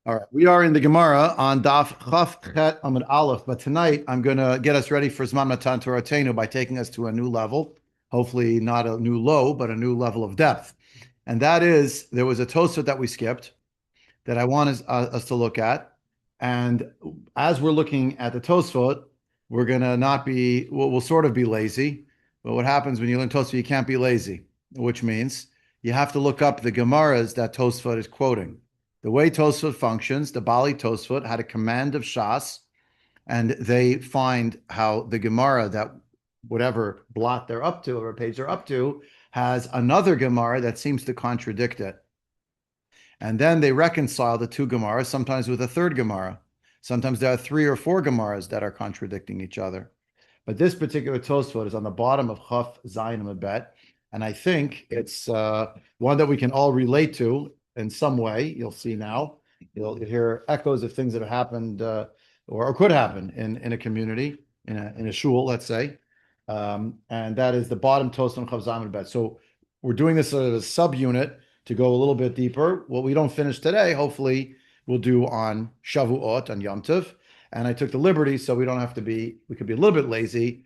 All right, we are in the Gemara on Daf Chaf Chet Amud Aleph, but tonight I'm going to get us ready for Zman Matan Toratenu by taking us to a new level, hopefully not a new low, but a new level of depth. And that is, there was a Tosafot that we skipped that I want us to look at. And as we're looking at the Tosafot, we're going to not be, we'll sort of be lazy. But what happens when you learn Tosafot, you can't be lazy, which means you have to look up the Gemaras that Tosafot is quoting. The way Tosfot functions, the Bali Tosfot had a command of Shas, and they find how the Gemara that whatever blot they're up to or page they're up to has another Gemara that seems to contradict it. And then they reconcile the two Gemaras, sometimes with a third Gemara. Sometimes there are three or four Gemaras that are contradicting each other. But this particular Tosfot is on the bottom of Chaf Zayin Amabet, and I think it's one that we can all relate to in some way. You'll see now. You'll hear echoes of things that have happened or could happen in a community, in a shul, let's say. And that is the bottom toast on Chav Zayin Bet. So we're doing this as a subunit to go a little bit deeper. What we don't finish today, hopefully, we'll do on Shavuot, on Yom Tov. And I took the liberty so we don't have to be, we could be a little bit lazy.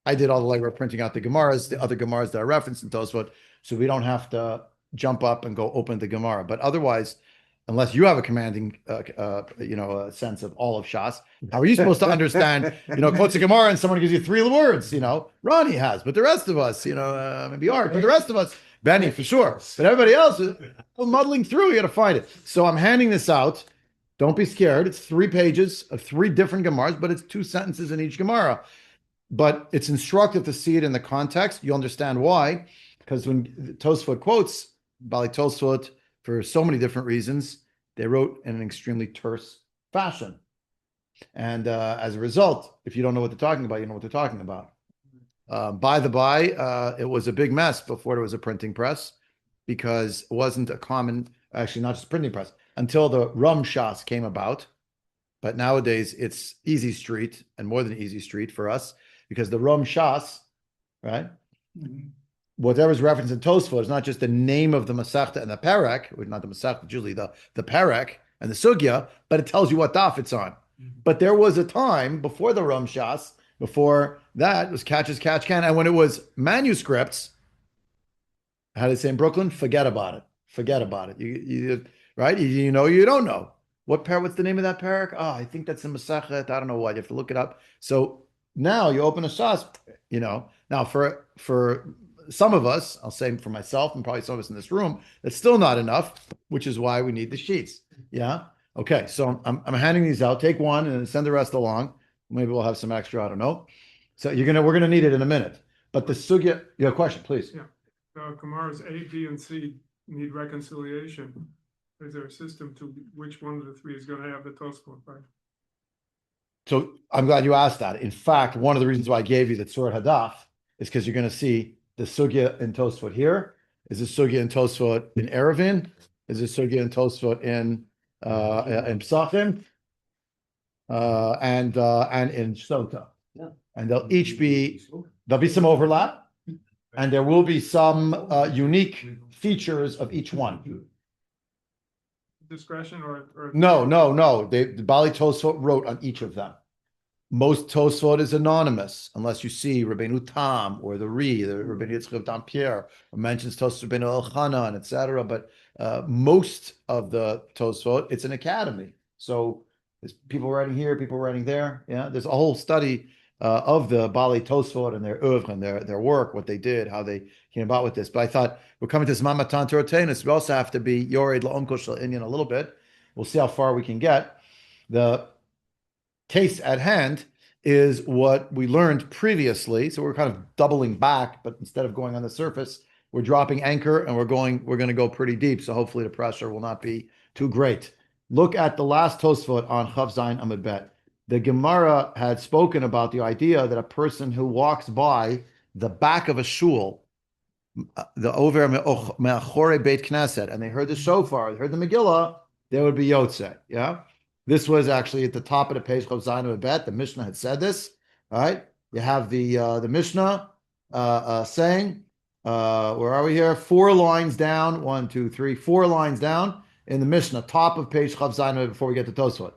I did all the legwork printing out the Gemaras, the other Gemaras that I referenced in Tosfot, so we don't have to jump up and go open the Gemara. But otherwise, unless you have a commanding, a sense of all of Shas, how are you supposed to understand, quotes a Gemara and someone gives you three words, Ronnie has, but the rest of us, maybe Art, but the rest of us, Benny for sure, but everybody else is muddling through, you got to find it. So I'm handing this out. Don't be scared. It's 3 pages of 3 different Gemaras, but it's 2 sentences in each Gemara. But it's instructive to see it in the context. You'll understand why, because when Tosafot quotes Bali Tosafot for so many different reasons, they wrote in an extremely terse fashion. And as a result, if you don't know what they're talking about, you know what they're talking about. By the by, it was a big mess before there was a printing press, because it wasn't a common, actually not just printing press, until the Rum Shas came about. But nowadays it's easy street, and more than easy street for us, because the Rum Shas, right? Mm-hmm. Whatever's referenced in Tosfot is not just the name of the Masechta and the Perek, or not the Masechta, usually the Perek and the Sugya, but it tells you what daf it's on. Mm-hmm. But there was a time before the Rum Shas, before that, it was catch as catch can, and when it was manuscripts, how do they say in Brooklyn? Forget about it. Forget about it. You right? You don't know. What's the name of that parak? Oh, I think that's in Masechet. I don't know what. You have to look it up. So now you open a shas, Now for some of us, I'll say for myself and probably some of us in this room, that's still not enough, which is why we need the sheets. Yeah. Okay. So I'm handing these out. Take one and send the rest along. Maybe we'll have some extra. I don't know. So we're gonna need it in a minute. But the sugya, you have a question, please. Yeah. Kamara's A, B, and C need reconciliation. Is there a system to which one of the 3 is going to have the Tosafot, right? So I'm glad you asked that. In fact, one of the reasons why I gave you the Tzur Hadaf is because you're going to see the Sugya in Tosafot here. Is the Sugya in Tosafot in Erevin? Is the Sugya in Tosafot in Psachim? And in Sota. Yeah. And there'll be some overlap, and there will be some unique features of each one. Discretion or no. The Bali Tosfot wrote on each of them. Most Tosfot is anonymous, unless you see Rabbeinu Tam or the Rabbeinu Yitzchak Dampierre, or mentions Tosfot Rabbeinu Elchanan, etc. But most of the Tosfot, it's an academy. So there's people writing here, people writing there. Yeah, there's a whole study of the Bali Tosfot and their oeuvre and their work, what they did, how they came about with this. But I thought we're coming to Zman Matan Torateinu, we also have to be Yored La'omko Shel Inyan a little bit. We'll see how far we can get. The case at hand is what we learned previously. So we're kind of doubling back, but instead of going on the surface, we're dropping anchor and we're going to go pretty deep. So hopefully the pressure will not be too great. Look at the last Tosfot on Chav Zayin Amud Bet. The Gemara had spoken about the idea that a person who walks by the back of a shul, the over me'achore Beit Knesset, and they heard the shofar, they heard the Megillah, there would be Yotze. Yeah, this was actually at the top of the page of Zayin Amud Bet. The Mishnah had said this. All right, you have the Mishnah saying, where are we here? 4 lines down. 1, 2, 3, 4 lines down. in the Mishnah, top of page Chav Zayin before we get to Tosafot.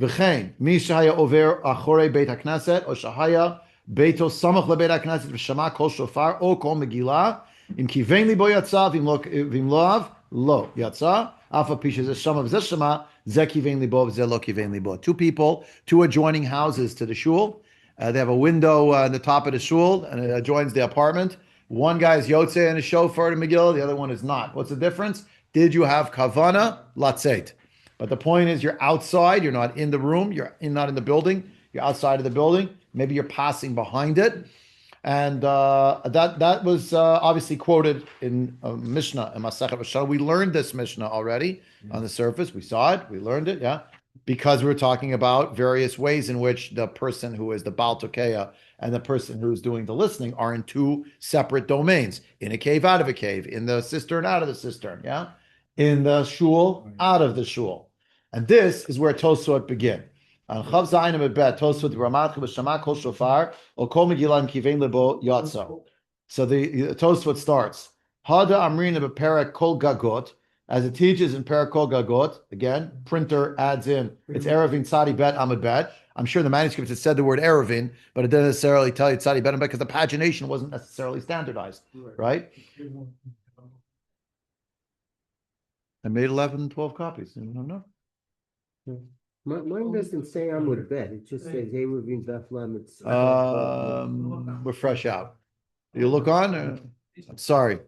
V'chein, mi shahaya over achorei beit hakneset, or shahaya beito samach lebeit hakneset, v'shama kol shofar, or kol megillah, im kivein libo yatsa, v'im loav, lo yatsa, alpha pisha zeh shama v'zeh shama, zeh kivein libo, v'zeh lo kivein libo. Two people, two adjoining houses to the shul. They have a window on the top of the shul, and it adjoins the apartment. One guy is Yotze and a Shofar to Megillah, the other one is not. What's the difference? Did you have Kavana? Latzeit. But the point is, you're outside, you're not in the room, not in the building, you're outside of the building. Maybe you're passing behind it. And that was obviously quoted in Mishnah, in Masechet Rosh. We learned this Mishnah already on the surface. We saw it, we learned it, yeah. Because we're talking about various ways in which the person who is the Baal Tokeya and the person who's doing the listening are in two separate domains. In a cave, out of a cave. In the cistern, out of the cistern, yeah? In the shul, out of the shul. And this is where Tosafot begin. On Chav Zayin Amud Bet, Tosafot Ramat B'Shama Kol Shofar or Kol Megillah Kivein Lebo Yatsa. So the Tosafot starts. Hada Amrina B'Perek Kol Gagot, as it teaches in Perek Kol Gagot. Again, printer adds in. It's Erevin Tzadi Bet Amud Bet. I'm sure the manuscripts had said the word Erevin, but it doesn't necessarily tell you Tzadi Bet Amud Bet because the pagination wasn't necessarily standardized, right? I made 11, 12 copies. I don't know. Mine doesn't say Amud Bet. It just says Erevin Bethlehem. It's We're fresh out. You look on? I'm sorry.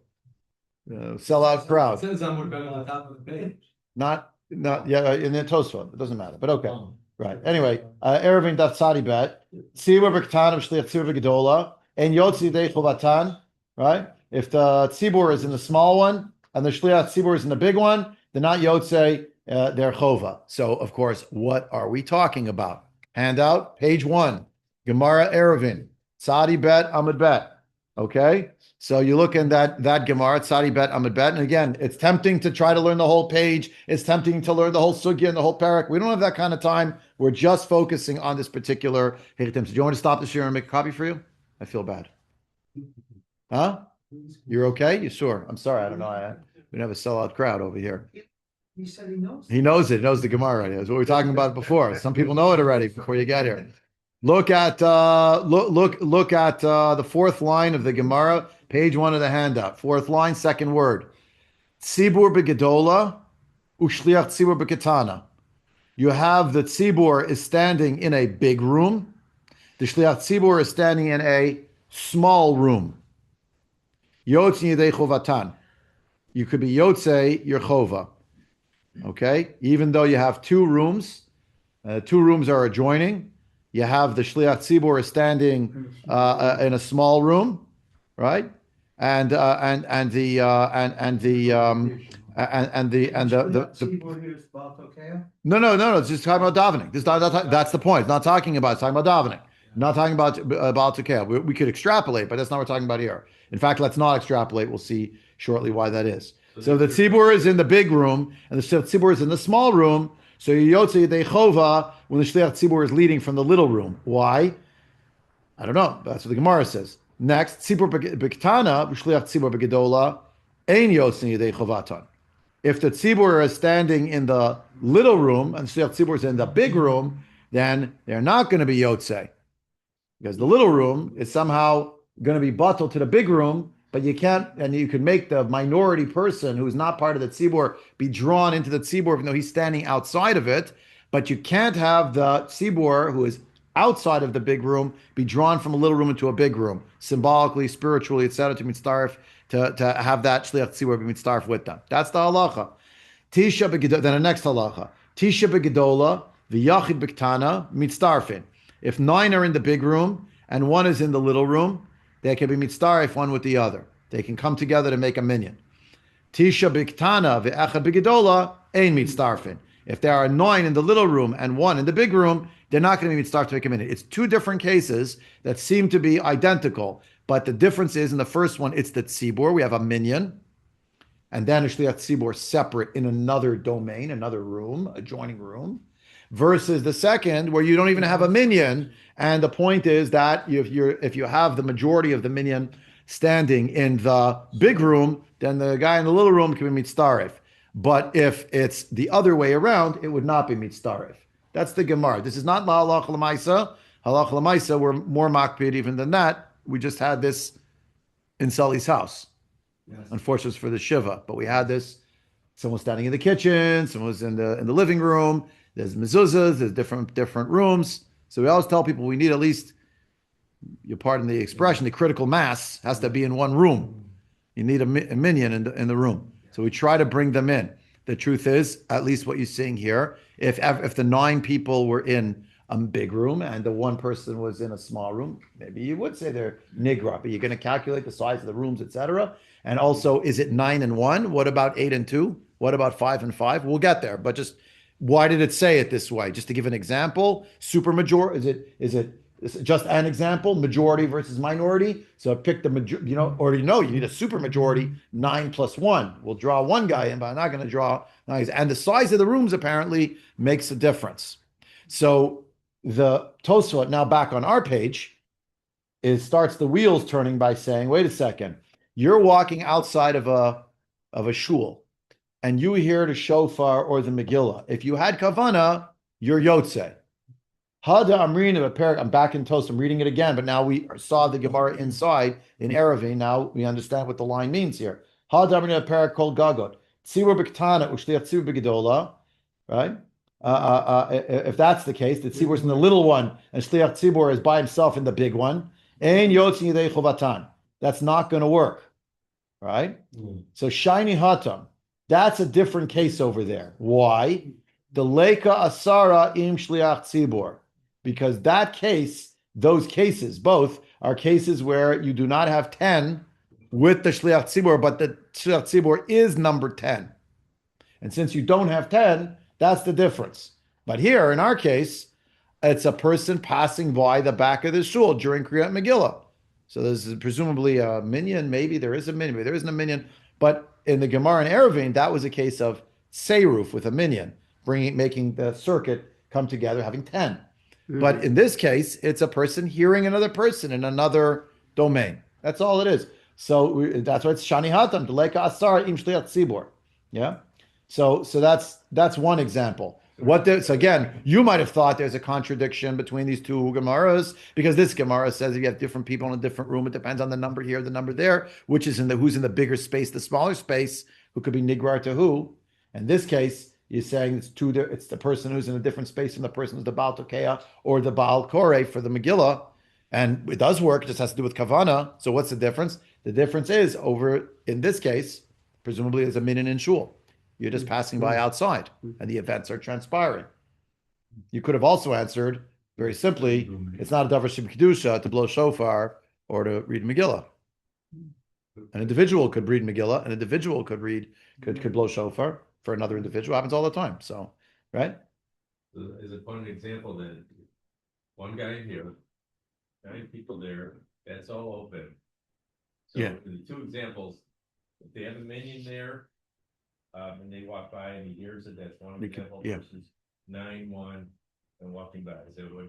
Sellout crowd. It says Amud Bet on the top of the page. Not yeah, in the Tosafot. It doesn't matter, but okay. Right. Anyway, Erevin Daf Tzadi Bet. Tzibur b'Katan of Shliach Tzibur b'Gedola. En Yotzi Dei Chovatan. Right? If the Tzibur is in the small one and the Shliach Tzibur is in the big one, they're not Yotze, they're Chova. So, of course, what are we talking about? Handout, page 1. Gemara Erevin. Tzadi Bet Amud Bet. Okay? So you look in that Gemara, Tzadi Bet Amud Bet, and again, it's tempting to try to learn the whole page. It's tempting to learn the whole sugya and the whole parak. We don't have that kind of time. We're just focusing on this particular Hikitim. So do you want me to stop the share and make a copy for you? I feel bad. Huh? You're okay? You sure? I'm sorry. I don't know. We have a sellout crowd over here. He said he knows. He knows it. He knows the Gemara already. That's what we were talking about before. Some people know it already before you get here. Look at the fourth line of the Gemara, page 1 of the handout. Fourth line, second word. Tzibur begedola, ushliach tzibur beketana. You have the tzibur is standing in a big room. The shliach tzibur is standing in a small room. Yotzi yedei chovatan. You could be yotze your chova. Okay, even though you have two rooms are adjoining. You have the shliach tzibur is standing in a small room, right? And the no. It's just talking about davening. That's the point. It's not talking about. It's talking about davening. Not talking about Baal Tukea. We could extrapolate, but that's not what we're talking about here. In fact, let's not extrapolate. We'll see shortly why that is. So the tzibur is in the big room, and the tzibur is in the small room. So Yotze Yedei Chova when the Shliach Tzibur is leading from the little room. Why? I don't know. That's what the Gemara says. Next, Tzibur B'Ktana, Shliach Tzibur B'Gedola, Ein Yotze Yedei Chovatan. If the Tzibur is standing in the little room and the Shliach Tzibur is in the big room, then they're not going to be Yotze. Because the little room is somehow going to be batal to the big room, but you can't, and you could make the minority person who's not part of the tzibur be drawn into the tzibur, even though he's standing outside of it. But you can't have the tzibur who is outside of the big room be drawn from a little room into a big room, symbolically, spiritually, etc., to mitzdarf, to have that shliach tzibur be mitzdarf with them. That's the halacha. Tisha begedola. Then the next halacha. Tisha begedola v'yachid b'ktana mitzdarfin. If 9 are in the big room and 1 is in the little room, they can be mitzdarif one with the other. They can come together to make a minyan. Tisha b'ktana ve'echad b'gedola ein mitzdarfin. If there are 9 in the little room and 1 in the big room, they're not going to be mitzdarf to make a minyan. It's 2 different cases that seem to be identical, but the difference is in the first one, it's the tzibur. We have a minyan, and then a shliach tzibur separate in another domain, another room, adjoining room, versus the second where you don't even have a minyan. And the point is that if you have the majority of the minyan standing in the big room, then the guy in the little room can be mitzdarif. But if it's the other way around, it would not be mitzdarif. That's the Gemara. This is not la halach l'maisa. Halach l'maisa, we're more makpid even than that. We just had this in Sully's house. Yes. Unfortunately, it's for the shiva, but we had this. Someone was standing in the kitchen, someone was in the living room. There's mezuzahs, there's different rooms. So we always tell people we need at least, you pardon the expression, the critical mass has to be in one room. You need a minyan in the room. So we try to bring them in. The truth is, at least what you're seeing here, if the 9 people were in a big room and the one person was in a small room, maybe you would say they're nigra, but you're going to calculate the size of the rooms, etc. And also, is it 9 and 1? What about 8 and 2? What about 5 and 5? We'll get there, but just why did it say it this way? Just to give an example, supermajority, is it just an example, majority versus minority? So pick the majority, already know you need a super majority, 9 plus 1. We'll draw one guy in, but I'm not going to draw 9. And the size of the rooms apparently makes a difference. So the Tosafot, now back on our page, starts the wheels turning by saying, wait a second, you're walking outside of a shul, and you hear the shofar or the Megillah. If you had kavana, you're yotze. Hada Amrin of a parak. I'm back in Toast. I'm reading it again, but now we saw the Gemara inside in Erevin. Now we understand what the line means here. Hada Amrin of a parak called Gagot. Tzibur b'ktana u'shliach tzibur b'gedola. Right? If that's the case, the tzibur is in the little one, and shliach tzibur is by himself in the big one. Ein yotzin yidei chovatan. That's not going to work. Right? So shiny hatam. That's a different case over there. Why? The Leka Asara im Shliach Tzibor. Because that case, those cases, both are cases where you do not have 10 with the Shliach Tzibor, but the Shliach Tzibor is number 10. And since you don't have 10, that's the difference. But here, in our case, it's a person passing by the back of the shul during Kriyat Megillah. So this is presumably a minyan. Maybe there is a minyan, maybe there isn't a minyan. But in the Gemara in Erevin, that was a case of seiruf with a minyan, making the circuit come together, having 10. But in this case, it's a person hearing another person in another domain. That's all it is. So that's why it's shani hatam, deleka asar im shliach tzibor. Yeah. So that's one example. So again, you might have thought there's a contradiction between these two Gemaras, because this Gemara says if you have different people in a different room, it depends on the number here, the number there, which is who's in the bigger space, the smaller space, who could be nigrar to who. In this case, you're saying it's the person who's in a different space from the person who's the Baal Tokeah or the Baal Koreh for the Megillah. And it does work, it just has to do with Kavana. So what's the difference? The difference is over in this case, presumably there's a minyan in shul. You're just passing by outside and the events are transpiring. You could have also answered very simply, it's not a davar sheb kedusha to blow shofar or to read Megillah. An individual could read Megillah, an individual could blow shofar for another individual. It happens all the time. So, right? Is it one example that one guy here, 9 people there, that's all open. So Yeah. the 2 examples, if they have a minion there, and they walk by and he hears it, that's one example versus 9-1 and walking by. Is that what?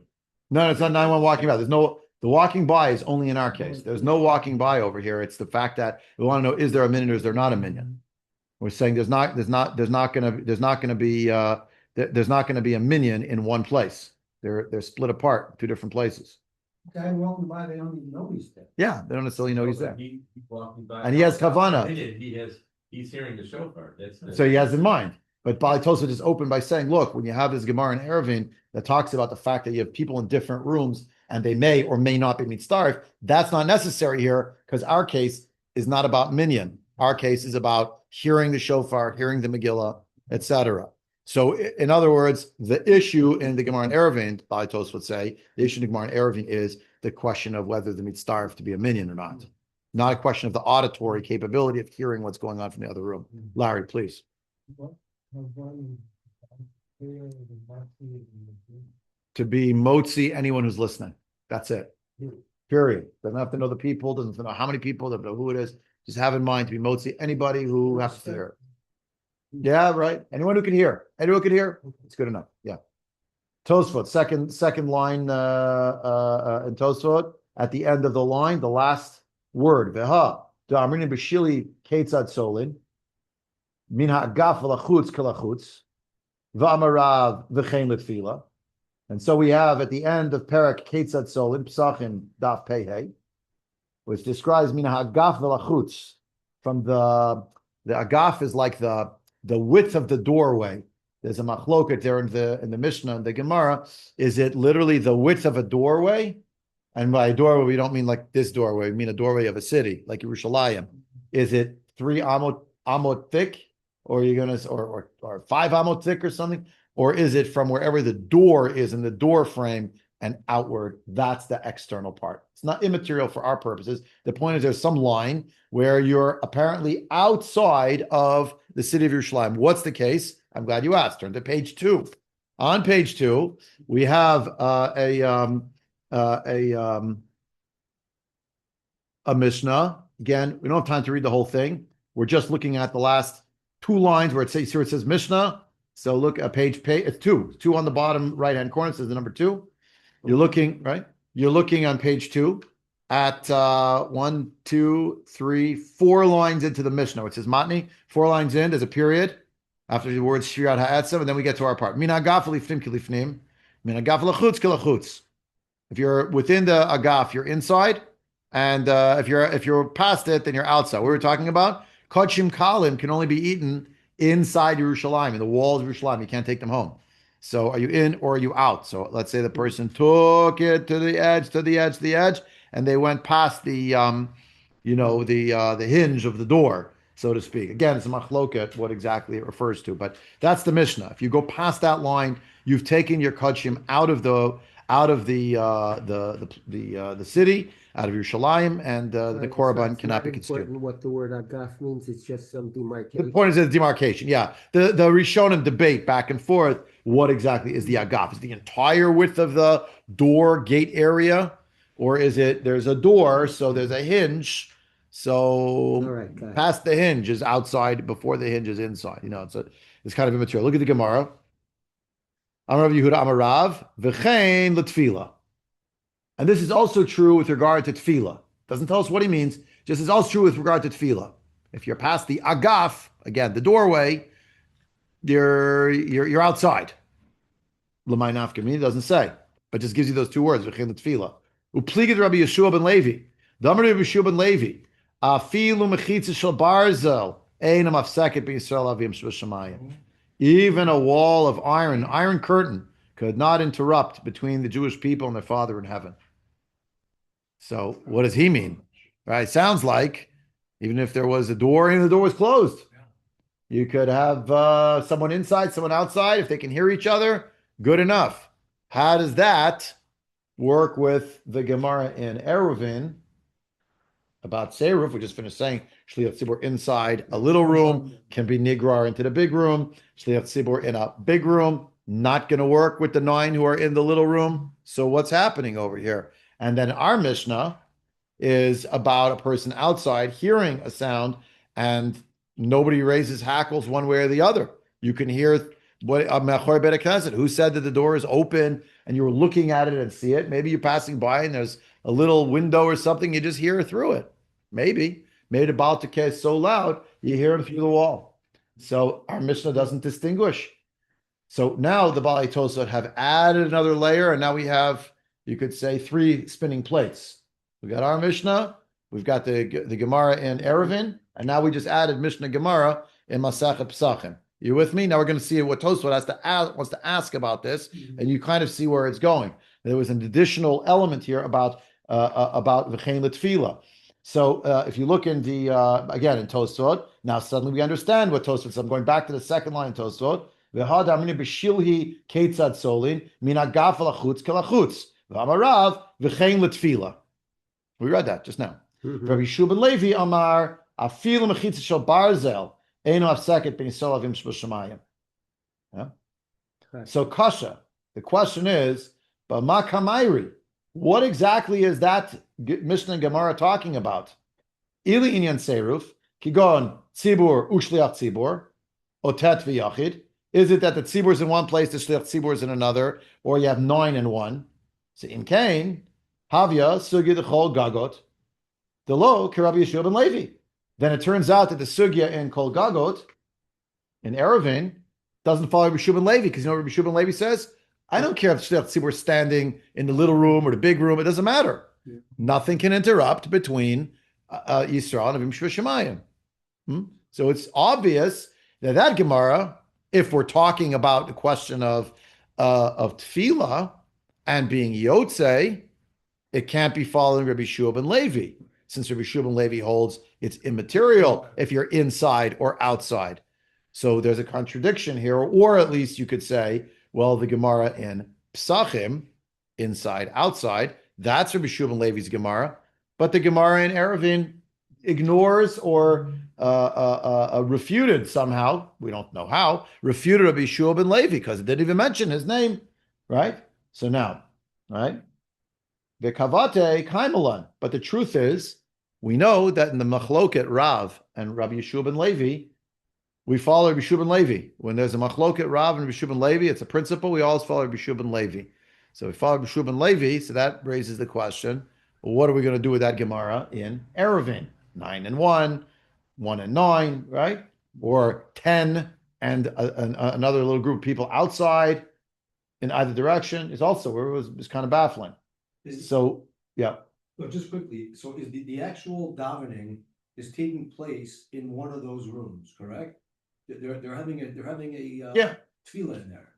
No, it's not 9-1 walking by. The walking by is only in our case. There's no walking by over here. It's the fact that we want to know, is there a minyan or is there not a minyan? We're saying there's not going to be a minyan in one place. They're split apart, 2 different places. Guy walking by, they don't even know he's there. Yeah, they don't necessarily know he's there. He's walking by. And he has kavana. He's hearing the shofar. So he has in mind. But Bali Tosafot is open by saying, look, when you have this Gemara in Erevin that talks about the fact that you have people in different rooms and they may or may not be mitzdarif, that's not necessary here because our case is not about minyan. Our case is about hearing the shofar, hearing the Megillah, etc. So in other words, the issue in the Gemara in Erevin, Bali Tosafot would say, the issue in the Gemara in Erevin is the question of whether the mitzdarif to be a minyan or not a question of the auditory capability of hearing what's going on from the other room. Larry, please. To be motzi anyone who's listening. That's it. Period. Doesn't have to know the people, doesn't have to know how many people, doesn't know who it is. Just have in mind to be motzi anybody who has to hear. Yeah, right. Anyone who can hear. Anyone who can hear, it's good enough. Yeah. Tosafot, second line in Tosafot, at the end of the line, the last word, Veha, Da'amrin B'Shili Ketzad Solin. min ha'agaf v'lachutz kelachutz, v'amarav v'chein l'tfila. And so we have at the end of Perek Ketzad Solin, Psachim Daf Pehei, which describes min ha'agaf v'lachutz, from the agaf is like the width of the doorway. There's a machloket there in the Mishnah and the Gemara. Is it literally the width of a doorway? And by a doorway, we don't mean like this doorway. We mean a doorway of a city, like Yerushalayim. Is it 3 amot thick, or are you gonna or 5 amot thick or something? Or is it from wherever the door is in the door frame and outward? That's the external part. It's not immaterial for our purposes. The point is there's some line where you're apparently outside of the city of Yerushalayim. What's the case? I'm glad you asked. Turn to page 2. On page 2, we have a Mishnah. Again, we don't have time to read the whole thing. We're just looking at the last 2 lines where it says Mishnah. So look at page. It's 2 on the bottom right hand corner. It says the number 2. You're looking right. You're looking on page 2 at 1, 2, 3, 4 lines into the Mishnah. It says Matni. 4 lines in. There's a period after the word Shirat Ha'etzav, and then we get to our part. Min ha'agaf lifnim kilifnim. Min ha'agaf lachutz kilachutz. If you're within the agaf, you're inside, and if you're past it, then you're outside. What we're talking about, kodshim kalim can only be eaten inside Yerushalayim, in the walls of Yerushalayim. You can't take them home. So are you in or are you out? So let's say the person took it to the edge, and they went past the hinge of the door, so to speak. Again, it's a machloket what exactly it refers to, but that's the Mishnah. If you go past that line, you've taken your kodshim out of the city, out of Yerushalayim, and the korban cannot be consumed. What the word agaf means, it's just some demarcation. The point is the demarcation. Yeah, the Rishonim debate back and forth. What exactly is the agaf? Is the entire width of the door gate area, or is it there's a door, so there's a hinge, so past the hinge is outside before the hinge is inside? It's kind of immaterial. Look at the Gemara. Amar Rav Yehuda Amar Rav v'chein l'tfila. And this is also true with regard to tefillah. Doesn't tell us what he means, just is also true with regard to tefillah. If you're past the agaf, again, the doorway, you're outside. L'may nafka, doesn't say, but just gives you those 2 words, v'chein l'tfila. Upligid Rabbi Yeshua ben Levi. Damar Rabbi Yeshua ben Levi. Afilu mechitza shel barzel ein amafseket b'Yisrael avim shebashamayim. Even a wall of iron curtain, could not interrupt between the Jewish people and their Father in heaven. So what does he mean? Right? Sounds like even if there was a door and the door was closed, you could have someone inside, someone outside. If they can hear each other, good enough. How does that work with the Gemara in Eruvin about Seruf? We just finished saying Shliach Tzibur inside a little room can be nigrar into the big room. Shliach Tzibur in a big room, not going to work with the 9 who are in the little room. So what's happening over here? And then our Mishnah is about a person outside hearing a sound and nobody raises hackles one way or the other. You can hear what who said that the door is open and you're looking at it and see it. Maybe you're passing by and there's a little window or something, you just hear through it. Maybe the Baal Tekeh is so loud, you hear him through the wall. So our Mishnah doesn't distinguish. So now the Balei Tosafot have added another layer, and now we have, you could say, 3 spinning plates. We got our Mishnah, we've got the Gemara in Eruvin, and now we just added Mishnah Gemara in Masachet Pesachim. You with me? Now we're going to see what Tosafot wants to ask about this, and you kind of see where it's going. There was an additional element here about v'chein l'tfila. So if you look in the again in Tosafot, now suddenly we understand what Tosafot says. I'm going back to the second line in Tosafot. V'hadamini b'shilhi ketzad solin min agaf lachutz kelachutz v'amarav v'chein l'tfila. We read that just now. Rabbi Yeshua ben Levi Amar afilu mechitza shel barzel eino afseket ben Yisrael avim shebashamayim. So kasha. The question is, but ma kamairi. What exactly is that Mishnah and Gemara talking about? Ili inyan seruf kigon tzibur ushliach tzibur otet v'yachid. Is it that the tzibur is in one place, the shliach tzibur is in another, or you have 9 in one? So in Cain, havya sugya dechol gagot delo k'Rabbi Yeshua ben Levi. Then it turns out that the sugya in kol gagot in Eruvin doesn't follow Rabbi Shub ben Levi, because you know what Rabbi Shub ben Levi says? I don't care if we're standing in the little room or the big room, it doesn't matter. Yeah. Nothing can interrupt between Yisrael and Avim Shemayim. So it's obvious that Gemara, if we're talking about the question of tefillah and being yotze, it can't be following Rabbi Shua ben Levi, since Rabbi Shua ben Levi holds it's immaterial if you're inside or outside. So there's a contradiction here, or at least you could say, well, the Gemara in Psachim, inside, outside, that's Rabbi Shua ben Levi's Gemara, but the Gemara in Eruvin ignores or refuted somehow, we don't know how, refuted Rabbi Shua ben Levi because it didn't even mention his name, right? So now, right? The Kavate Kaimalan. But the truth is, we know that in the Machloket Rav and Rabbi Yeshua ben Levi, we follow Rabbi Yeshua ben Levi. When there's a Machloket Rav and Rabbi Yeshua ben Levi, it's a principle, we always follow Rabbi Yeshua ben Levi. So we follow Rabbi Yeshua ben Levi, so that raises the question, well, what are we going to do with that Gemara in Eruvin? 9 and 1, 1 and 9, right? Or 10 and another little group of people outside in either direction is also where it was kind of baffling. So, yeah. But just quickly, so is the actual davening is taking place in one of those rooms, correct? They're having a Yeah. tefillah in there.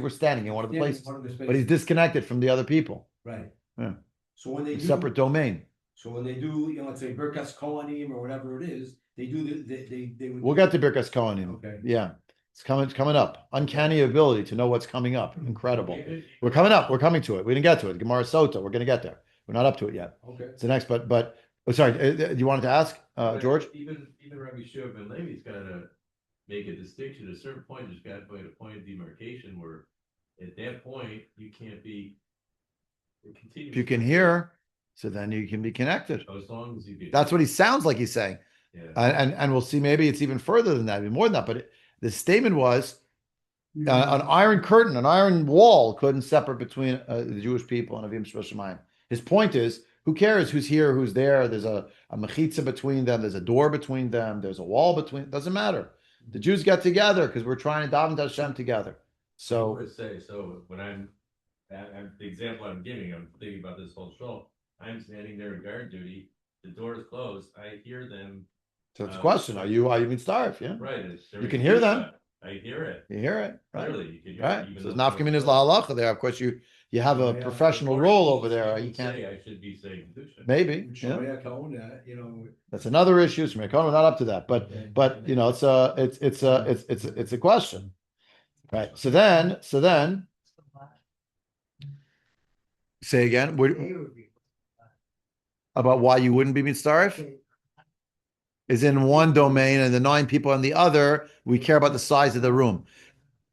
We're standing in one of the Yeah, places, one of the but he's spaces. disconnected from the other people. Right. Yeah. So when they A do, separate domain. so when they do, you know, let's say Birkas Kohanim or whatever it is, they do they would. We'll get to Birkas Kohanim. Okay. Yeah. It's coming up. Uncanny ability to know what's coming up. Incredible. We're coming up. We're coming to it. We didn't get to it. Gemara Sota. We're going to get there. We're not up to it yet. Okay. It's the next, but oh, sorry. You wanted to ask, George? Even Rabbi Shua ben Levi's got to make a distinction. At a certain point, there's got to be a point of demarcation where, at that point, you can't be. If you can hear, so then you can be connected. As long as you can. That's what he sounds like he's saying. Yeah. And we'll see. Maybe it's even further than that, even more than that. But the statement was an iron curtain, an iron wall couldn't separate between the Jewish people and Avim Shemashim. His point is, who cares who's here, who's there? There's a mechitza between them. There's a door between them. There's a wall between. Doesn't matter. The Jews get together because we're trying to daven to Hashem together. So I would say, so when I'm the example I'm giving, I'm thinking about this whole show. I'm standing there in guard duty. The door is closed. I hear them. so it's a question: Are you being starved? Yeah, Right. You can hear them. I hear it. You hear it, right? Clearly, you can hear Right. it. even So there's though it's nafkamin is closed. la halacha there. Of course, you have a Yeah. professional role over there. You would can't. say I should be saying Kedusha. Maybe. Yeah. You know. That's another issue. So we're not up to that, but you know, it's a question, right? So then say again. About why you wouldn't be mitzaref is in one domain and the 9 people in the other. We care about the size of the room.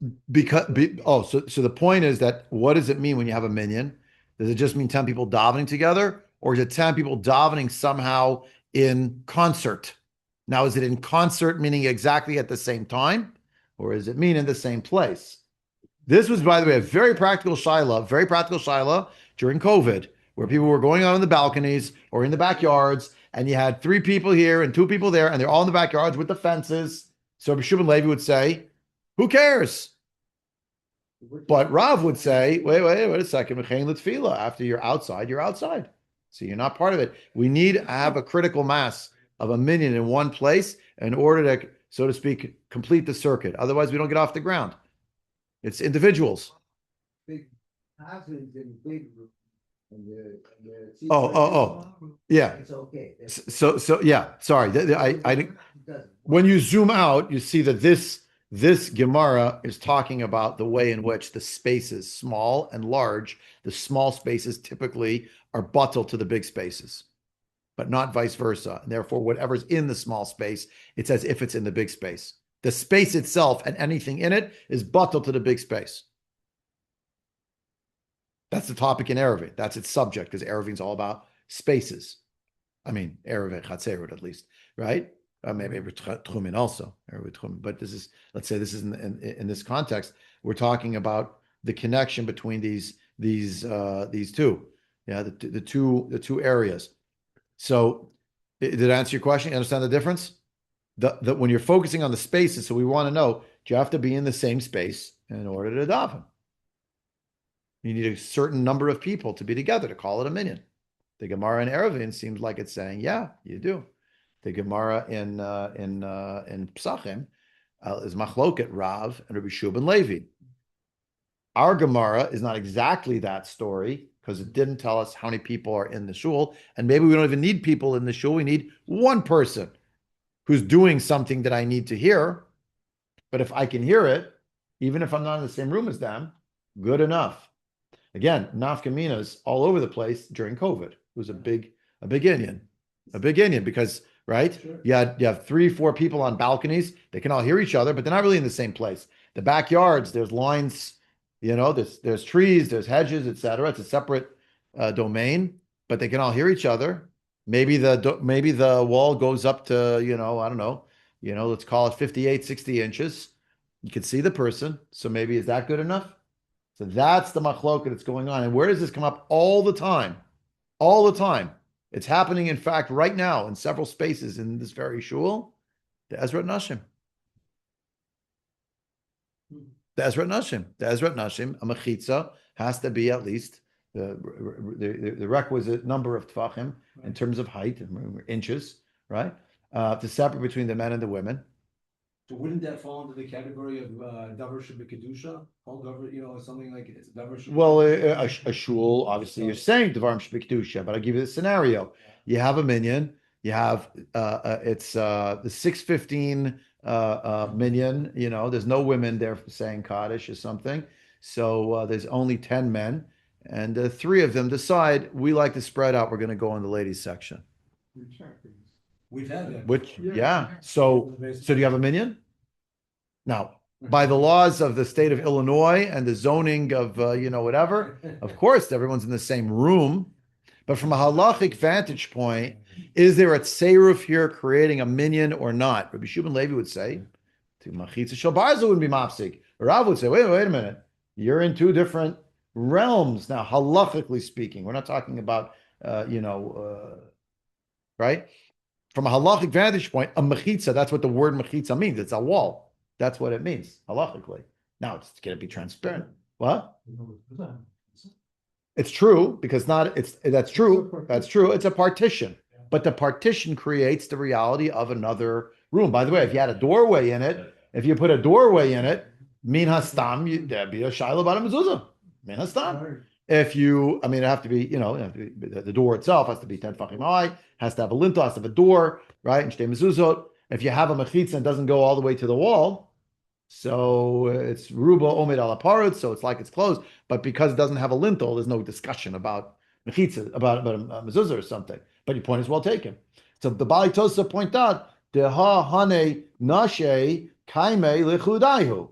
So the point is that what does it mean when you have a minyan? Does it just mean 10 people davening together, or is it 10 people davening somehow in concert? Now, is it in concert, meaning exactly at the same time, or does it mean in the same place? This was, by the way, a very practical shaila during COVID, where people were going out on the balconies or in the backyards, and you had 3 people here and 2 people there, and they're all in the backyards with the fences. So Rabbi Shimon Levi would say, who cares? But Rav would say, wait a second. After you're outside. So you're not part of it. We need to have a critical mass of a minyan in one place in order to, so to speak, complete the circuit. Otherwise, we don't get off the ground. It's individuals. Big houses in big rooms. And Yeah. It's okay. So yeah. Sorry. When you zoom out, you see that this Gemara is talking about the way in which the spaces, small and large, the small spaces typically are buttled to the big spaces, but not vice versa. And therefore, whatever's in the small space, it's as if it's in the big space. The space itself and anything in it is buttled to the big space. That's the topic in Eruvin. That's its subject, because Eruvin's all about spaces. I mean, Eruvin, Chatzerut at least, right? Maybe Tchumin also, but this is, let's say this is in this context, we're talking about the connection between these two, yeah, the two areas. So, did I answer your question? You understand the difference? When you're focusing on the spaces, so we want to know, you have to be in the same space in order to daven. You need a certain number of people to be together to call it a minyan. The Gemara in Eruvin seems like it's saying, yeah, you do. The Gemara in Psachim is Machloket Rav and Rabbi Shub and Levi. Our Gemara is not exactly that story because it didn't tell us how many people are in the shul, and maybe we don't even need people in the shul. We need one person who's doing something that I need to hear. But if I can hear it, even if I'm not in the same room as them, good enough. Again, nafkaminas all over the place during COVID. It was a big Indian because, right? Sure. You have 3-4 people on balconies. They can all hear each other, but they're not really in the same place. The backyards, there's lines, there's trees, there's hedges, etc. It's a separate domain, but they can all hear each other. Maybe the wall goes up to, I don't know, let's call it 58, 60 inches. You can see the person. So maybe is that good enough? So that's the machloket that's going on. And where does this come up all the time? All the time. It's happening, in fact, right now in several spaces in this very shul. The Ezrat Nashim. The Ezrat Nashim, a mechitza has to be at least the requisite number of tefachim in terms of height, inches, right? To separate between the men and the women. So wouldn't that fall into the category of davar shebekadusha? Called davar, something like it's davar. Well, a shul, obviously, you're saying devarim shebekadusha, but I'll give you the scenario. You have a minyan. You have it's the 6:15 minyan. There's no women there saying kaddish or something. So there's only 10 men, and 3 of them decide we like to spread out. We're going to go in the ladies section. We've had that. Which, Yeah. yeah. So do you have a minyan? Now, by the laws of the state of Illinois and the zoning of, whatever, of course, everyone's in the same room. But from a halachic vantage point, is there a tseiruf here creating a minyan or not? Rabbi Shub and Levi would say, machitza shel barza wouldn't be mafsik. Rav would say, wait a minute. You're in 2 different realms. Now, halachically speaking, we're not talking about, right? From a halachic vantage point, a mechitza, that's what the word mechitza means. It's a wall. That's what it means, halachically. Now, it's going to be transparent. What? It's true, because that's true. That's true. It's a partition. But the partition creates the reality of another room. By the way, if you had a doorway in it, min hastam, there'd be a shiloh about a mezuzah. Min hastam. It'd have to be, the door itself has to be 10 tefachim high, has to have a lintel, has to have a door, right? And shtei mezuzot. If you have a mechitza and doesn't go all the way to the wall, so it's ruba omed ala parut, so it's like it's closed. But because it doesn't have a lintel, there's no discussion about mechitza, about a mezuzah or something. But your point is well taken. So the Bali Tosa point out, deha hane nashe kaime lichudaihu,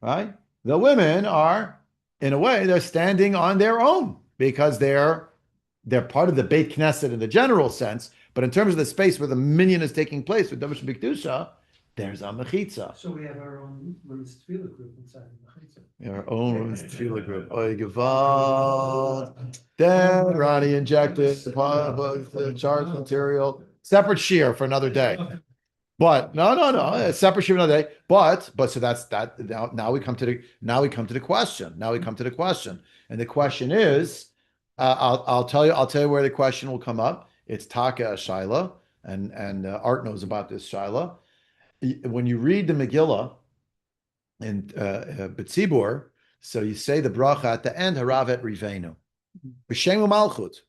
right? The women are, in a way, they're standing on their own because they're part of the Beit Knesset in the general sense, but in terms of the space where the minyan is taking place with Davar Shebekdusha, there's a mechitza. So we have our own women's tefillah group inside the mechitza. Our own women's tefillah group. Oy Gevald. Then Ronnie injected the charged material. Separate shear for another day. But no, a separate shear for another day. But so that's that. Now we come to the question. And the question is, I'll tell you where the question will come up. It's Taka Shaila, and Art knows about this Shaila. When you read the Megillah in B'tzibur, so you say the bracha at the end, Haravet Rivenu, B'Shem Malchut.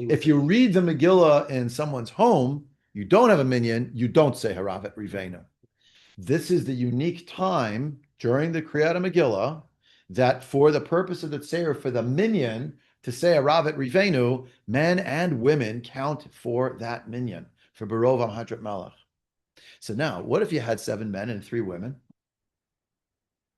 If you read the Megillah in someone's home, you don't have a minyan, you don't say Haravet Rivenu. This is the unique time during the Kriyat Megillah that for the purpose of the Tzeir, for the minyan, to say Haravet Rivenu, men and women count for that minyan, for Barov Hadrat Malach. So now, what if you had 7 men and 3 women?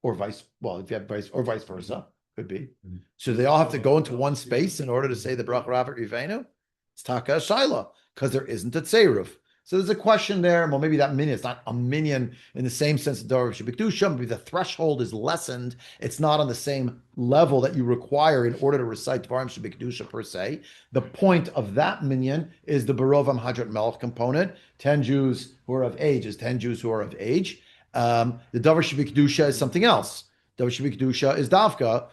Or vice versa, could be. So they all have to go into one space in order to say the Brach Ravet Rivenu? It's Taka Shaila, because there isn't a Tzeiruf. So there's a question there. Well, maybe that minyan is not a minyan in the same sense of Davar Shebekdusha. Maybe the threshold is lessened. It's not on the same level that you require in order to recite Dvarim Shebekdusha per se. The point of that minyan is the Barovam Hadrat Melech component. 10 Jews who are of age is 10 Jews who are of age. The davar shebikdusha is something else. Davar shebikdusha is davka.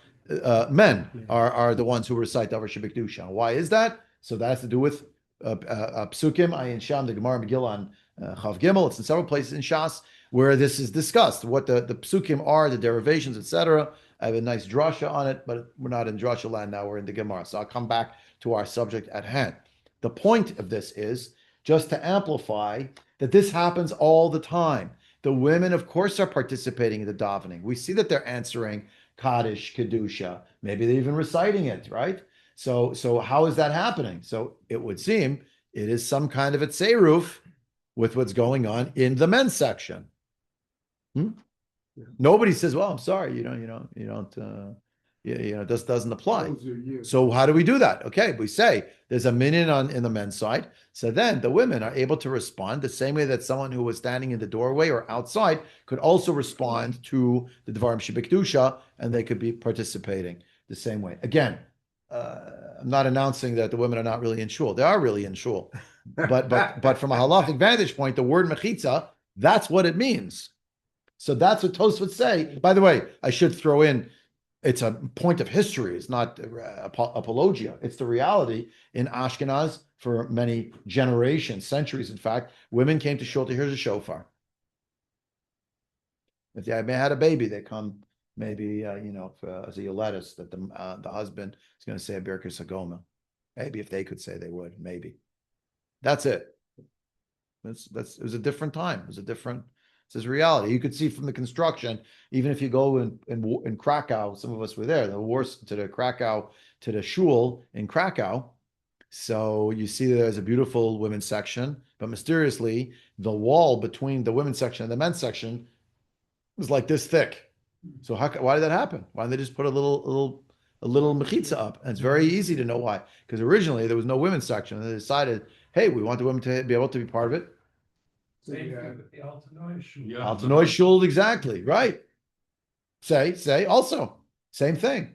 Men are the ones who recite davar shebikdusha. Why is that? So that has to do with psukim, ayin sham, the Gemara Megillah on Chav Gimel. It's in several places in Shas where this is discussed, what the psukim are, the derivations, etc. I have a nice drasha on it, but we're not in drasha land now. We're in the Gemara. So I'll come back to our subject at hand. The point of this is just to amplify that this happens all the time. The women, of course, are participating in the davening. We see that they're answering Kaddish, Kedusha. Maybe they're even reciting it, right? So how is that happening? So it would seem it is some kind of a tseiruf with what's going on in the men's section. Nobody says, "Well, I'm sorry, this doesn't apply." So how do we do that? Okay, we say there's a minyan in the men's side. So then the women are able to respond the same way that someone who was standing in the doorway or outside could also respond to the Dvarim Shebikdusha, and they could be participating the same way. Again, I'm not announcing that the women are not really in shul. They are really in shul. But from a halachic vantage point, the word mechitza, that's what it means. So that's what Tosafot would say. By the way, I should throw in, it's a point of history. It's not apologia. It's the reality in Ashkenaz for many generations, centuries. In fact, women came to shul to hear the shofar. If they had a baby, they come maybe as a yoletus that the husband is going to say a birkas hagoma. Maybe if they could say they would, maybe. That's it. It was a different time. It was a different. This is reality. You could see from the construction, even if you go in Krakow, some of us were there, the wars to the Shul in Krakow. So you see there's a beautiful women's section, but mysteriously, the wall between the women's section and the men's section was like this thick. So why did that happen? Why didn't they just put a little mechitza up? And it's very easy to know why. Because originally there was no women's section, and they decided, hey, we want the women to be able to be part of it. Same thing with the Altanoi Shul. Altanoi Shul, exactly, right. Say also, same thing.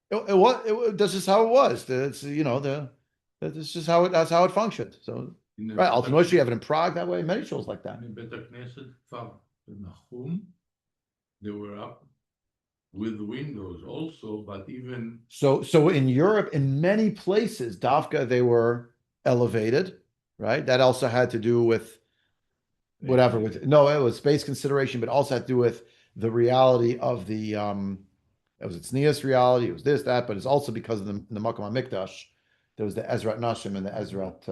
That's just how it was. That's just that's how it functioned. So, right, Altanoi Shul, you have it in Prague that way, many shuls like that. In Better Knesset, Nahum, they were up with windows also, but even... So in Europe, in many places, Dafka, they were elevated, right? That also had to do with it was space consideration, but also had to do with the reality of the it was its Tznius reality, it was this, that, but it's also because of the Makom HaMikdash. There was the Ezrat Nashim and the Ezrat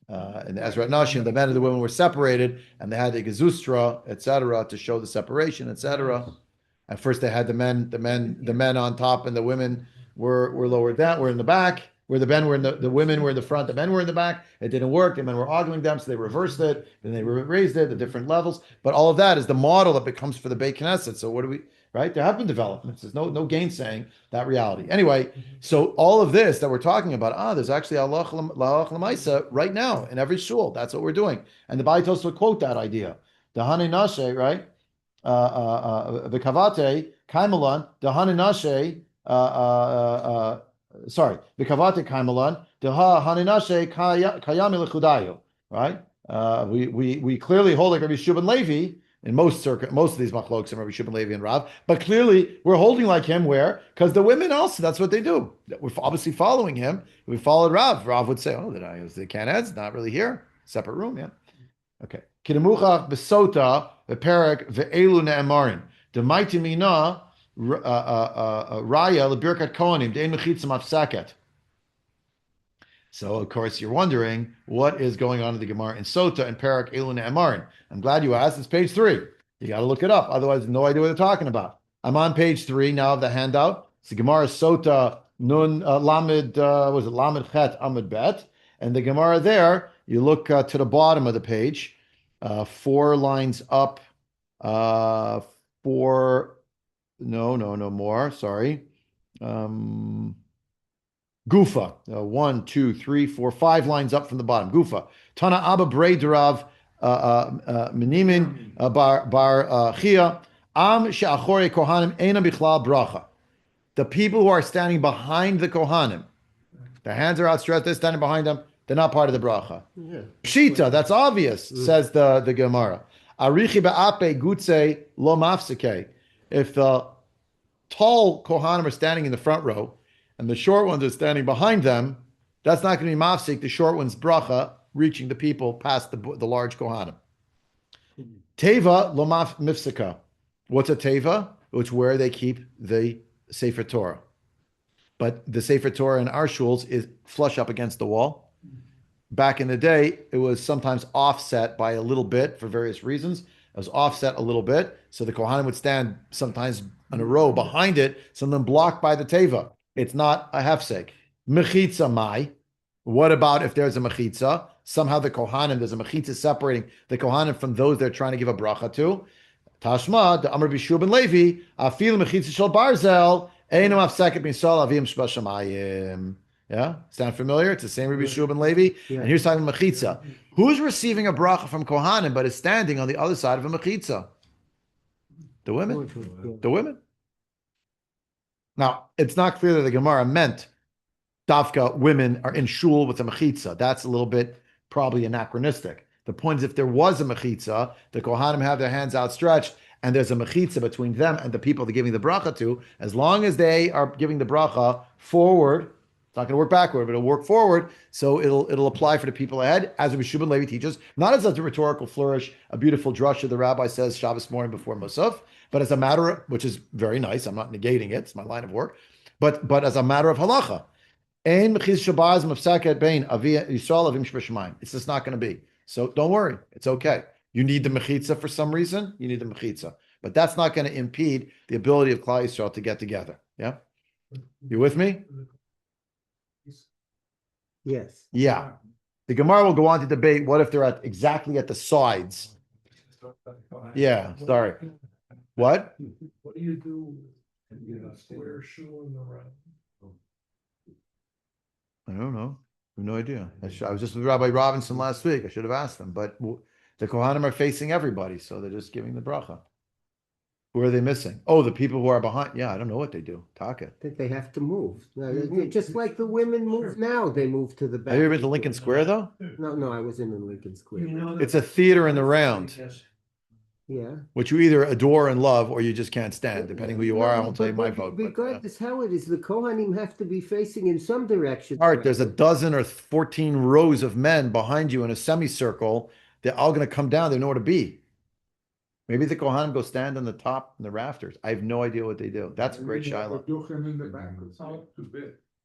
Nashim, the men and the women were separated, and they had the Gezustra, etc., to show the separation, etc. At first they had the men on top, and the women were lowered down, were in the back. Where the men were the women were in the front, the men were in the back. It didn't work. The men were arguing them, so they reversed it. Then they raised it, the different levels. But all of that is the model that becomes for the Beit Knesset. So what do we, right? There have been developments. There's no gainsaying that reality. Anyway, so all of this that we're talking about, there's actually Allah L'Maisa right now in every shul. That's what we're doing. And the Baitos would quote that idea. The Hanei Nashe, right? The Kavate, Kaimalan, the Hanei Nashe, Vikavate Kaimalan, Deha Haninashe Kayami Lechudayo, right? We clearly hold like Rabbi Shubin Levi in most of these machloks and Rabbi Shubin Levi and Rav, but clearly we're holding like him where? Because the women also, that's what they do. We're obviously following him. If we followed Rav, Rav would say, the canheads, not really here. Separate room, yeah. Okay. Kidemucha besota beperek ve'elu ne'emarin. Demaiti mina Raya lebirkat kohanim dein mechitza mafsaket. So of course you're wondering what is going on in the Gemara in Sota and Perak Elun Amarin. I'm glad you asked. It's page 3. You got to look it up. Otherwise, no idea what they're talking about. I'm on page 3 now of the handout. It's the Gemara Sota Nun Lamed Lamed Chet Amud Bet, and the Gemara there. You look to the bottom of the page, 4 lines up. No more. Sorry. Gufa. 1, 2, 3, 4, 5 lines up from the bottom. Gufa. Tana Abba Brei Derav Menimin Bar Chia Am She'achore Kohanim Eina Bichlal Bracha. The people who are standing behind the Kohanim, their hands are outstretched, they're standing behind them, they're not part of the bracha. Yeah. Pshita, that's obvious, says the Gemara. Arichi ba'ape gutse lo mafseke. If the tall Kohanim are standing in the front row and the short ones are standing behind them, that's not going to be mafsik, the short one's bracha, reaching the people past the large Kohanim. Teva lo mifsika. What's a teva? It's where they keep the Sefer Torah. But the Sefer Torah in our shuls is flush up against the wall. Back in the day, it was sometimes offset by a little bit for various reasons. It was offset a little bit. So the Kohanim would stand sometimes in a row behind it, some of them blocked by the teva. It's not a hefsek. Mechitza mai. What about if there's a mechitza? Somehow the Kohanim, there's a mechitza separating the Kohanim from those they're trying to give a bracha to. Tashma, the Amr B'Shua ben Levi, afil mechitza shel barzel, einu afseket b'Yisrael avim shbashamayim. Yeah, sound familiar? It's the same Rabbi Shua ben Levi. Yeah. And here's talking mechitza. Who's receiving a bracha from Kohanim but is standing on the other side of a mechitza? The women. The women. Now, it's not clear that the Gemara meant Dafka women are in shul with a mechitza. That's a little bit probably anachronistic. The point is, if there was a mechitza, the Kohanim have their hands outstretched, and there's a mechitza between them and the people they're giving the bracha to, as long as they are giving the bracha forward, it's not going to work backward, but it'll work forward, so it'll apply for the people ahead, as Rabbi Shua ben Levi teaches, not as a rhetorical flourish, a beautiful drasha the rabbi says Shabbos morning before Musaf, but as a matter of, which is very nice, I'm not negating it, it's my line of work, but as a matter of halacha. It's just not going to be. So don't worry, it's okay. You need the mechitza for some reason, you need the mechitza. But that's not going to impede the ability of Klal Yisrael to get together. Yeah? You with me? Yes. Yeah. The Gemara will go on to debate what if they're exactly at the sides. Yeah, sorry. What? What do you do in a square shul in the round? I don't know. I have no idea. I was just with Rabbi Robinson last week. I should have asked them. But the Kohanim are facing everybody, so they're just giving the bracha. Who are they missing? Oh, the people who are behind. Yeah, I don't know what they do. Taka. That they have to move. Just like the women move now, they move to the back. Have you ever been to Lincoln Square, though? No, I was in Lincoln Square. It's a theater in the round. Yeah. Which you either adore and love, or you just can't stand. Depending who you are, I won't tell you my vote. Regardless how it is, the Kohanim have to be facing in some direction. All right, there's a dozen or 14 rows of men behind you in a semicircle. They're all going to come down. They know where to be. Maybe the Kohanim go stand on the top in the rafters. I have no idea what they do. That's a great shiloh.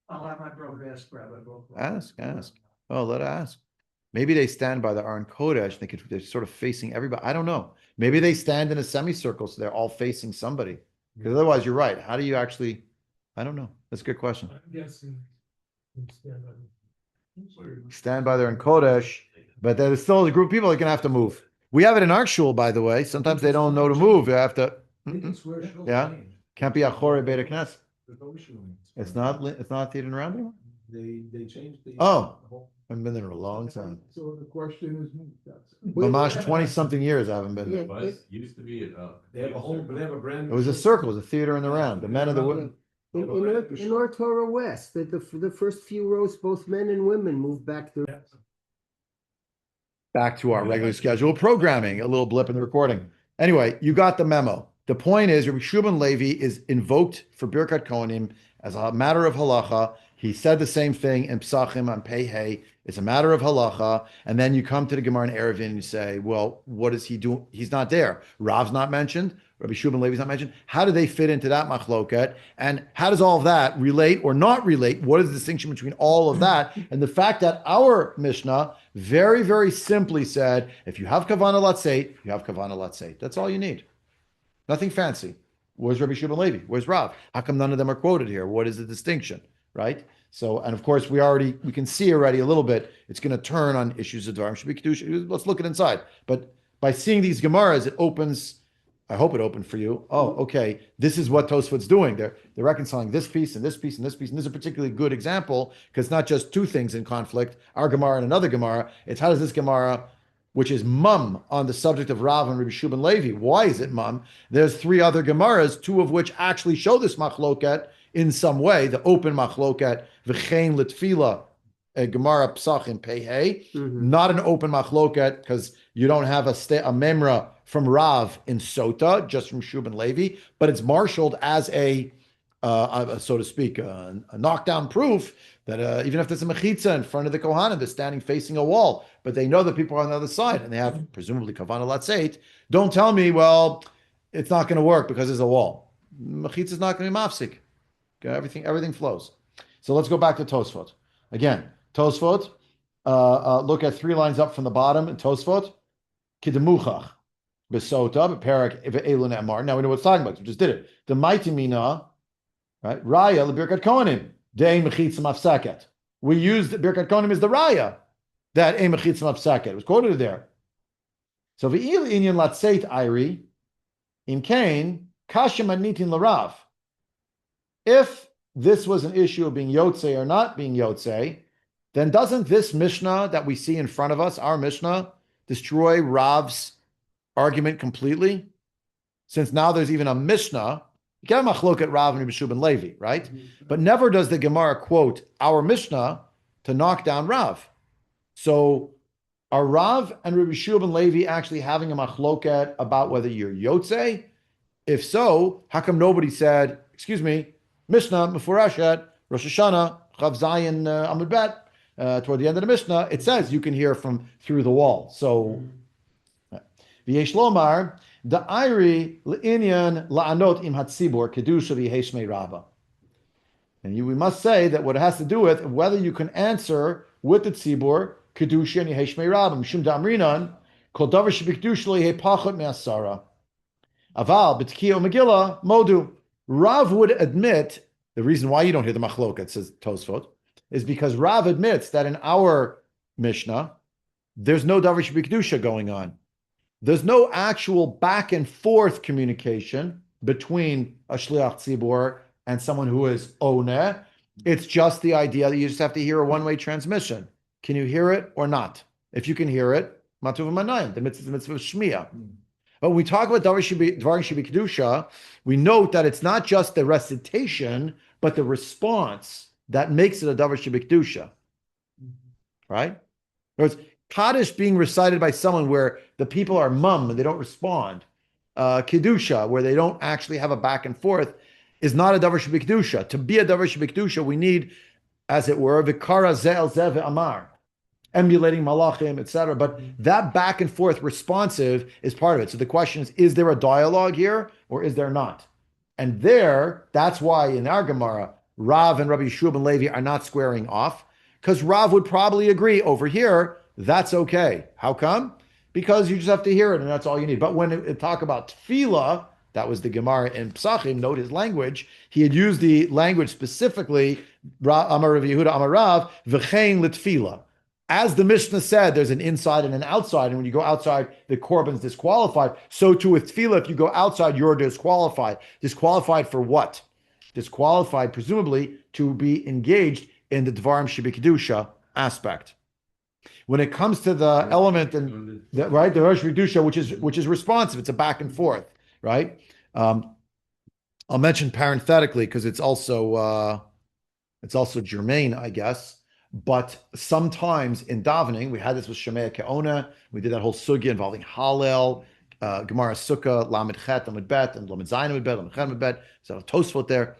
I'll have my brother ask Rabbi. Ask. Oh, let her ask. Maybe they stand by the Aron Kodesh. They're sort of facing everybody. I don't know. Maybe they stand in a semicircle so they're all facing somebody. Because otherwise, you're right. How do you actually? I don't know. That's a good question. I'm guessing. Stand by the Aron Kodesh, but there's still a group of people that are going to have to move. We have it in our shul, by the way. Sometimes they don't know to move. You have to. Yeah, can't be Achore Beit Knesset. It's not theater around anymore. They changed the. Oh, I haven't been there in a long time. So the question is. Mamash, 20-something years I haven't been there. It used to be They have a brand. It was a circle. It was a theater in the round. The men and the women. In our Torah West, that the first few rows, both men and women moved back to. Back to our regular scheduled programming, a little blip in the recording. Anyway, you got the memo. The point is, Rabbi Shua ben Levi is invoked for Birkat Kohanim as a matter of halacha. He said the same thing in Psachim on Pei Hey. It's a matter of halacha. And then you come to the Gemara in Eruvin and you say, well, what does he do? He's not there. Rav's not mentioned. Rabbi Shua ben Levi's not mentioned. How do they fit into that machloket? And how does all of that relate or not relate? What is the distinction between all of that and the fact that our Mishnah very, very simply said, if you have kavanah latzeit, you have kavanah latzeit. That's all you need. Nothing fancy. Where's Rabbi Shua ben Levi? Where's Rav? How come none of them are quoted here? What is the distinction? Right? So, and of course, we can see already a little bit, it's going to turn on issues of Dvarim Shabbat Kedusha. Let's look at inside. But by seeing these Gemaras, it opens, I hope it opened for you. Oh, okay, this is what Tosafot's doing. They're reconciling this piece and this piece and this piece. And this is a particularly good example because it's not just two things in conflict, our Gemara and another Gemara. It's how does this Gemara, which is mum on the subject of Rav and Rabbi Shua ben Levi. Why is it mum? There's three other Gemaras, two of which actually show this machloket in some way, the open machloket, v'chein l'tfila, a Gemara Psachim Pei Hey, not an open machloket because you don't have a memra from Rav in Sota, just from Shub and Levi, but it's marshaled as so to speak, a knockdown proof that even if there's a mechitza in front of the Kohanim, they're standing facing a wall, but they know that people are on the other side and they have presumably Kavana Latzeit. Don't tell me, well, it's not going to work because there's a wall. Mechitza is not going to be mafsik. Okay, everything flows. So let's go back to Tosafot. Again, Tosafot, look at 3 lines up from the bottom in Tosafot. Kidemuchach, Besota, Perak, Elun Amar. Now we know what it's talking about. We just did it. The mighty mina, right? Raya, the Birkat Kohanim. Dein mechitza mafsaket. We used Birkat Kohanim as the Raya. That ein mechitza mafsaket. It was quoted there. So v'il inyan latzeit Iri, in Cain, kasha manitin larav. If this was an issue of being Yotzei or not being Yotzei, then doesn't this Mishnah that we see in front of us, our Mishnah, destroy Rav's argument completely? Since now there's even a Mishnah, you get a machlok at Rav and Rabbi Shub and Levi, right? But never does the Gemara quote our Mishnah to knock down Rav. So are Rav and Rabbi Shub and Levi actually having a machloket about whether you're Yotzei? If so, how come nobody said, excuse me, Mishnah, Mefurashet, Rosh Hashanah, Chav Zayin, Amud Bet, toward the end of the Mishnah, it says you can hear from through the wall. So, V'yesh lomar, the Iri le'inyan la'anot im hatzibur kedusha v'yeheshmei rabba. And we must say that what it has to do with whether you can answer with the tzibur kedusha and yeheshmei rabba. Mishum da'amrinan kol davar shebikdusha le'yeh pachot me'asara. Aval b'tkiya Megillah modu. Rav would admit the reason why you don't hear the machloket, says Tosafot, is because Rav admits that in our Mishnah there's no davar shebikdusha going on. There's no actual back and forth communication between a shliach tzibur and someone who is oneh. It's just the idea that you just have to hear a one-way transmission. Can you hear it or not? If you can hear it, matuv manayim, the mitzvah of shmiya. But when we talk about dvarim shebi kedusha, we note that it's not just the recitation, but the response that makes it a davar shebi kedusha. Right? In other words, Kaddish being recited by someone where the people are mum and they don't respond. Kedusha, where they don't actually have a back and forth, is not a davar shebi kedusha. To be a davar shebi kedusha, we need, as it were, vikara ze'el zeh amar, emulating malachim, etc. But that back and forth responsive is part of it. So the question is there a dialogue here or is there not? And that's why in our Gemara, Rav and Rabbi Shub and Levi are not squaring off, because Rav would probably agree over here, that's okay. How come? Because you just have to hear it and that's all you need. But when it talk about tefillah, that was the Gemara in Psachim, note his language, he had used the language specifically, Amar Rav Yehuda, Amar Rav, v'chein l'tefillah. As the Mishnah said, there's an inside and an outside, and when you go outside, the korban's disqualified. So too with tefillah, if you go outside, you're disqualified. Disqualified for what? Disqualified, presumably, to be engaged in the dvarim shebi kedusha aspect. When it comes to the element and right, the Rosh Kedusha, which is responsive, it's a back and forth, right? I'll mention parenthetically because it's also germane, I guess. But sometimes in davening, we had this with Shemei Ke'ona. We did that whole sugya involving Hallel, Gemara Sukkah, Lamed Chet, Lamed Bet, and Lamed Zayin Lamed Bet, Lamed Chet Lamed Bet. So Tosafot there.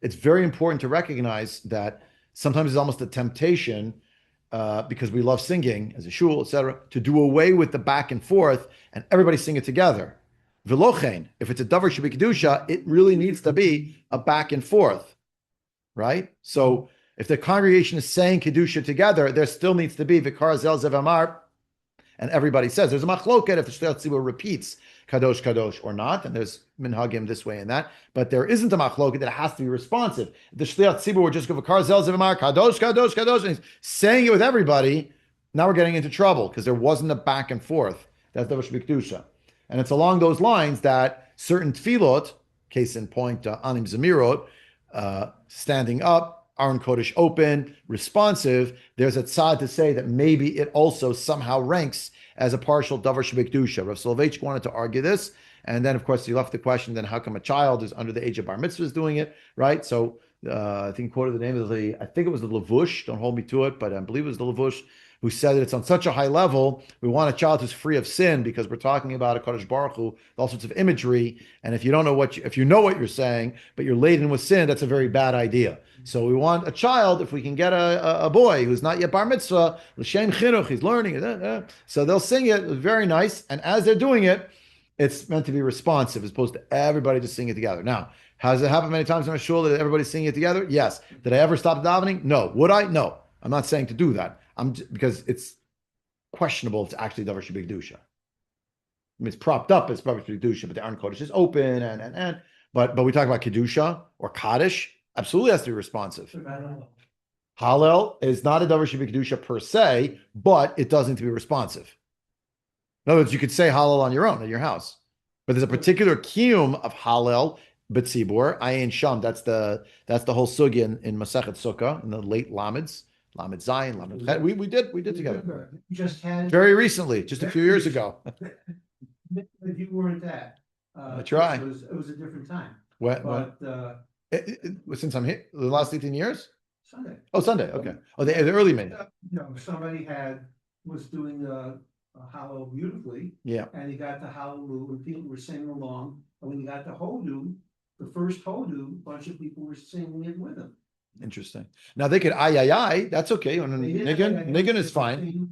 It's very important to recognize that sometimes it's almost a temptation, because we love singing as a shul, etc., to do away with the back and forth and everybody sing it together. V'lochein, if it's a davar shebi kedusha, it really needs to be a back and forth, right? So if the congregation is saying kedusha together, there still needs to be vikar zel zev amar, and everybody says there's a machloket if the shliach tzibur repeats kadosh kadosh or not, and there's minhagim this way and that, but there isn't a machloket that has to be responsive. The shliach tzibur would just go vikar zel zev amar kadosh kadosh kadosh, and he's saying it with everybody. Now we're getting into trouble because there wasn't a back and forth. That's davar shebi kedusha, and it's along those lines that certain tefillot, case in point, anim zamirot, standing up, Aron Kodesh open, responsive, there's a tzad to say that maybe it also somehow ranks as a partial davar shebi kedusha. Rav Soloveitchik wanted to argue this, and then of course he left the question, then how come a child is under the age of bar mitzvah is doing it, right? So I think he quoted the name of I think it was the Lavush, don't hold me to it, but I believe it was the Lavush, who said that it's on such a high level. We want a child who's free of sin because we're talking about a Kadosh Baruch Hu, all sorts of imagery. And if you don't know if you know what you're saying, but you're laden with sin, that's a very bad idea. So we want a child, if we can get a boy who's not yet bar mitzvah, l'shem chinuch, he's learning. So they'll sing it, very nice. And as they're doing it, it's meant to be responsive as opposed to everybody just singing it together. Now, has it happened many times in a shul that everybody's singing it together? Yes. Did I ever stop davening? No. Would I? No. I'm not saying to do that. Because it's questionable if it's actually davar shebikdusha. I mean, it's propped up as davar shebikdusha, but the Aron Kodesh is open but we talk about kedusha or kaddish. Absolutely has to be responsive. Hallel is not a davar shebikdusha per se, but it does need to be responsive. In other words, you could say Hallel on your own in your house, but there's a particular kiyum of Hallel b'tzibur ayin sham. That's the whole sugya in Masechet Sukkah in the late Lameds, Lamed Zayin, Lamed Chet. We did together. You just had. Very recently, just a few years ago. If you weren't at. I try. It was a different time, When, but, since I'm here, the last 18 years? Sunday. Oh, Sunday. Okay. Oh, the early May. Somebody was doing the Hollow beautifully. Yeah. And he got the Hallelujah, and people were singing along, and when he got the Hodu, the first Hodu, a bunch of people were singing it with him. Interesting. Now they could ay. That's okay. And niggin is fine.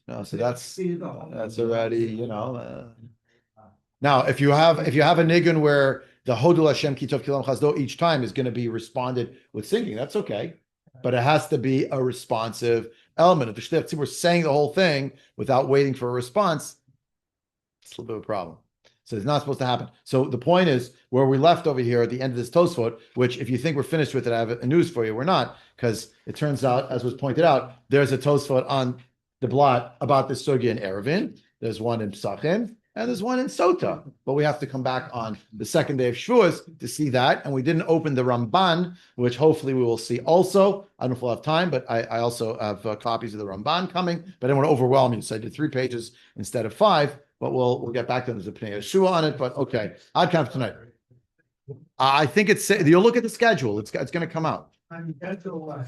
No, so that's already now if you have a niggin where the Hodul Hashem Kitov Kilam Chazdo each time is going to be responded with singing, that's okay, but it has to be a responsive element. If the Shtei Tzibur saying the whole thing without waiting for a response, it's a little bit of a problem. So it's not supposed to happen. So the point is where we left over here at the end of this Tosafot, which if you think we're finished with it, I have a news for you. We're not, because it turns out, as was pointed out, there's a Tosafot on the blot about this sugya in Erevin. There's one in Psachim, and there's one in Sota. But we have to come back on the second day of Shavuos to see that. And we didn't open the Ramban, which hopefully we will see also. I don't know if we'll have time, but I also have copies of the Ramban coming. But I don't want to overwhelm you, so I did 3 pages instead of 5. But we'll get back to them. There's a Pnei Yeshua on it, but okay. I'd come tonight. I think you'll look at the schedule. It's going to come out. I mean, that's a lot.